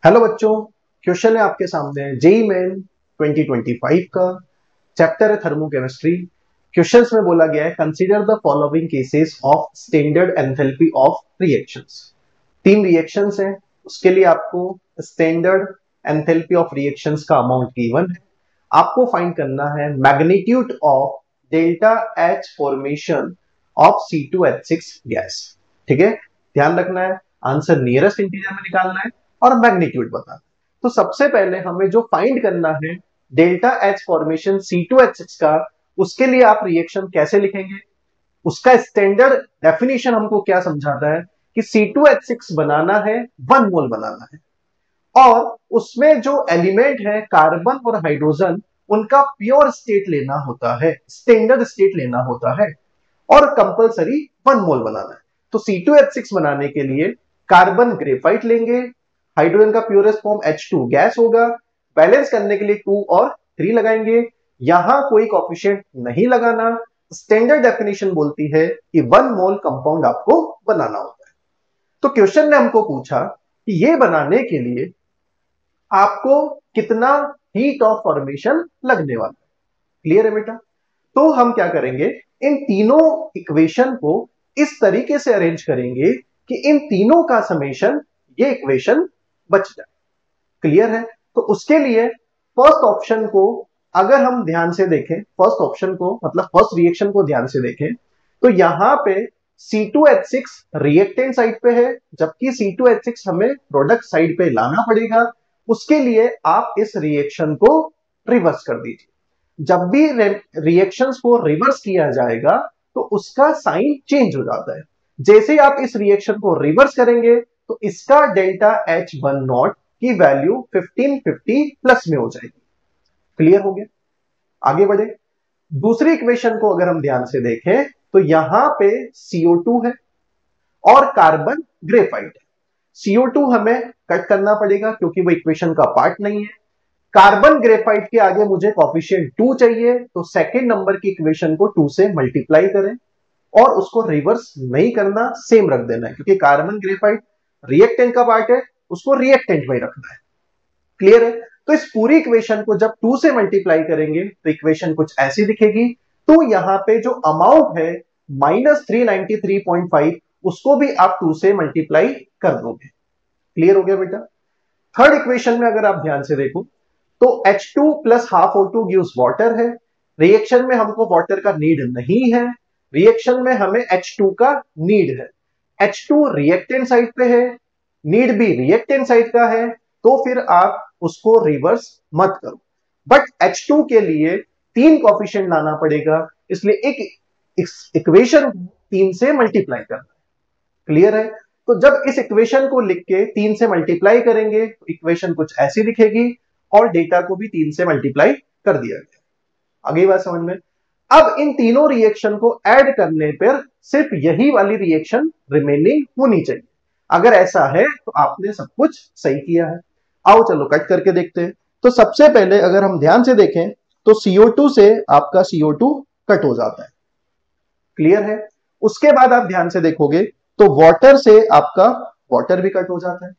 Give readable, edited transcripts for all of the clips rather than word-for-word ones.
Hello बच्चों, question है आपके सामने जेईई मेन 2025 का। चैप्टर है थर्मोकेमिस्ट्री। क्वेश्चंस में बोला गया है consider the following cases of standard enthalpy of reactions. 3 reactions हैं, उसके लिए आपको स्टैंडर्ड एंथैल्पी ऑफ रिएक्शंस का अमाउंट गिवन है। आपको फाइंड करना है magnitude of delta H formation of C2H6 gas. ठीक है, ध्यान रखना है, आंसर नियरेस्ट इंटीजर में निकालना है और मैग्नीट्यूड बताना। तो सबसे पहले हमें जो फाइंड करना है डेल्टा एच फॉर्मेशन C2H6 का, उसके लिए आप रिएक्शन कैसे लिखेंगे, उसका स्टैंडर्ड डेफिनेशन हमको क्या समझाता है कि C2H6 बनाना है 1 मोल बनाना है, और उसमें जो एलिमेंट है कार्बन और हाइड्रोजन, उनका प्योर स्टेट लेना होता है, स्टैंडर्ड स्टेट लेना होता है, और कंपलसरी 1 मोल बनाना है। तो C2H6 बनाने के लिए कार्बन ग्रेफाइट लेंगे, हाइड्रोजन का प्योरेस्ट फॉर्म H2 गैस होगा, बैलेंस करने के लिए 2 और 3 लगाएंगे। यहां कोई कोएफिशिएंट नहीं लगाना। स्टैंडर्ड डेफिनेशन बोलती है कि 1 मोल कंपाउंड आपको बनाना होता है। तो क्वेश्चन ने हमको पूछा कि ये बनाने के लिए आपको कितना हीट ऑफ फॉर्मेशन लगने वाला है। क्लियर है बेटा? तो हम क्या करेंगे, इन तीनों इक्वेशन को इस तरीके से अरेंज करेंगे कि इन तीनों का समेशन ये इक्वेशन बच जाए। क्लियर है? तो उसके लिए फर्स्ट ऑप्शन को अगर हम ध्यान से देखें, फर्स्ट ऑप्शन को मतलब फर्स्ट रिएक्शन को ध्यान से देखें, तो यहां पे C2H6 रिएक्टेंट साइड पे है, जबकि C2H6 हमें प्रोडक्ट साइड पे लाना पड़ेगा। उसके लिए आप इस रिएक्शन को रिवर्स कर दीजिए। जब भी रिएक्शंस को रिवर्स किया जाएगा तो उसका साइन चेंज हो जाता है। जैसे ही आप इस रिएक्शन को रिवर्स करेंगे तो इसका डेल्टा H10 की वैल्यू 1550 प्लस में हो जाएगी। क्लियर हो गया? आगे बढ़े। दूसरी इक्वेशन को अगर हम ध्यान से देखें तो यहां पे CO2 है और कार्बन ग्रेफाइट है। CO2 हमें कट करना पड़ेगा क्योंकि वो इक्वेशन का पार्ट नहीं है। कार्बन ग्रेफाइट के आगे मुझे कोएफिशिएंट 2 चाहिए, तो सेकंड नंबर की इक्वेशन को 2 से मल्टीप्लाई करें और उसको रिवर्स नहीं करना, सेम रख देना है, क्योंकि कार्बन ग्रेफाइट रिएक्टेंट का पार्ट है, उसको रिएक्टेंट में रखना है। क्लियर है? तो इस पूरी इक्वेशन को जब 2 से मल्टीप्लाई करेंगे तो इक्वेशन कुछ ऐसी दिखेगी। तो यहां पे जो अमाउंट है -393.5, उसको भी आप 2 से मल्टीप्लाई कर दोगे। क्लियर हो गया बेटा? थर्ड इक्वेशन में अगर आप ध्यान से देखो तो H2 plus half O2 gives water है। रिएक्शन में हमको वाटर का नीड नहीं है, रिएक्शन में हमें H2 का नीड है। H2 रिएक्टेंट साइड पे है, नीड भी रिएक्टेंट साइड का है, तो फिर आप उसको रिवर्स मत करो। बट H2 के लिए 3 कोएफिशिएंट लाना पड़ेगा, इसलिए एक इक्वेशन 3 से मल्टीप्लाई करना है। क्लियर है? तो जब इस इक्वेशन को लिख के 3 से मल्टीप्लाई करेंगे तो इक्वेशन कुछ ऐसी दिखेगी, और डेटा को भी 3 से मल्टीप्लाई कर दिया गया। आगे बात समझ में? अब इन तीनों रिएक्शन को ऐड करने पर सिर्फ यही वाली रिएक्शन रिमेनिंग होनी चाहिए। अगर ऐसा है तो आपने सब कुछ सही किया है। आओ चलो कट करके देखते हैं। तो सबसे पहले अगर हम ध्यान से देखें तो CO2 से आपका CO2 कट हो जाता है। क्लियर है? उसके बाद आप ध्यान से देखोगे तो वाटर से आपका वाटर भी कट हो जाता है।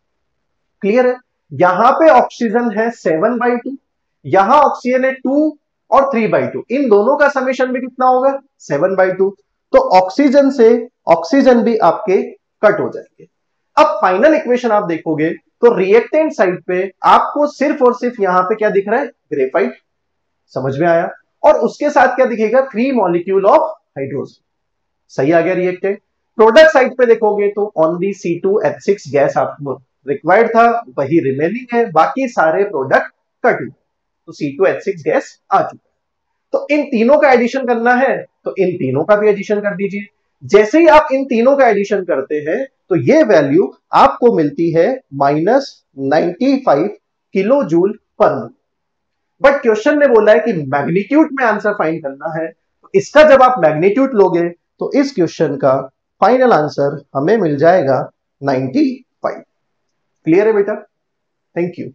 क्लियर है? यहां पे ऑक्सीजन है 7/2, यहां ऑक्सीजन है 2 और 3/2, इन दोनों का समेशन भी कितना होगा 7/2। तो ऑक्सीजन से ऑक्सीजन भी आपके कट हो जाएंगे। अब फाइनल इक्वेशन आप देखोगे तो रिएक्टेंट साइड पे आपको सिर्फ और सिर्फ यहां पे क्या दिख रहा है, ग्रेफाइट। समझ में आया? और उसके साथ क्या दिखेगा, 3 मॉलिक्यूल ऑफ हाइड्रोजन। सही आ गया रिएक्टेंट। प्रोडक्ट साइड पे देखोगे तो ओनली C2H6 गैस आपको रिक्वायर्ड था, वही रिमेनिंग है, बाकी सारे प्रोडक्ट कट हुए, तो C2H6 गैस आ चुका है। तो इन तीनों का एडिशन करना है तो इन तीनों का भी एडिशन कर दीजिए। जैसे ही आप इन तीनों का एडिशन करते हैं तो ये वैल्यू आपको मिलती है -95 किलो जूल पर मोल। बट क्वेश्चन ने बोला है कि मैग्नीट्यूड में आंसर फाइंड करना है, तो इसका जब आप मैग्नीट्यूड लोगे तो इस क्वेश्चन का फाइनल आंसर हमें मिल जाएगा 95। क्लियर है बेटा? Thank you.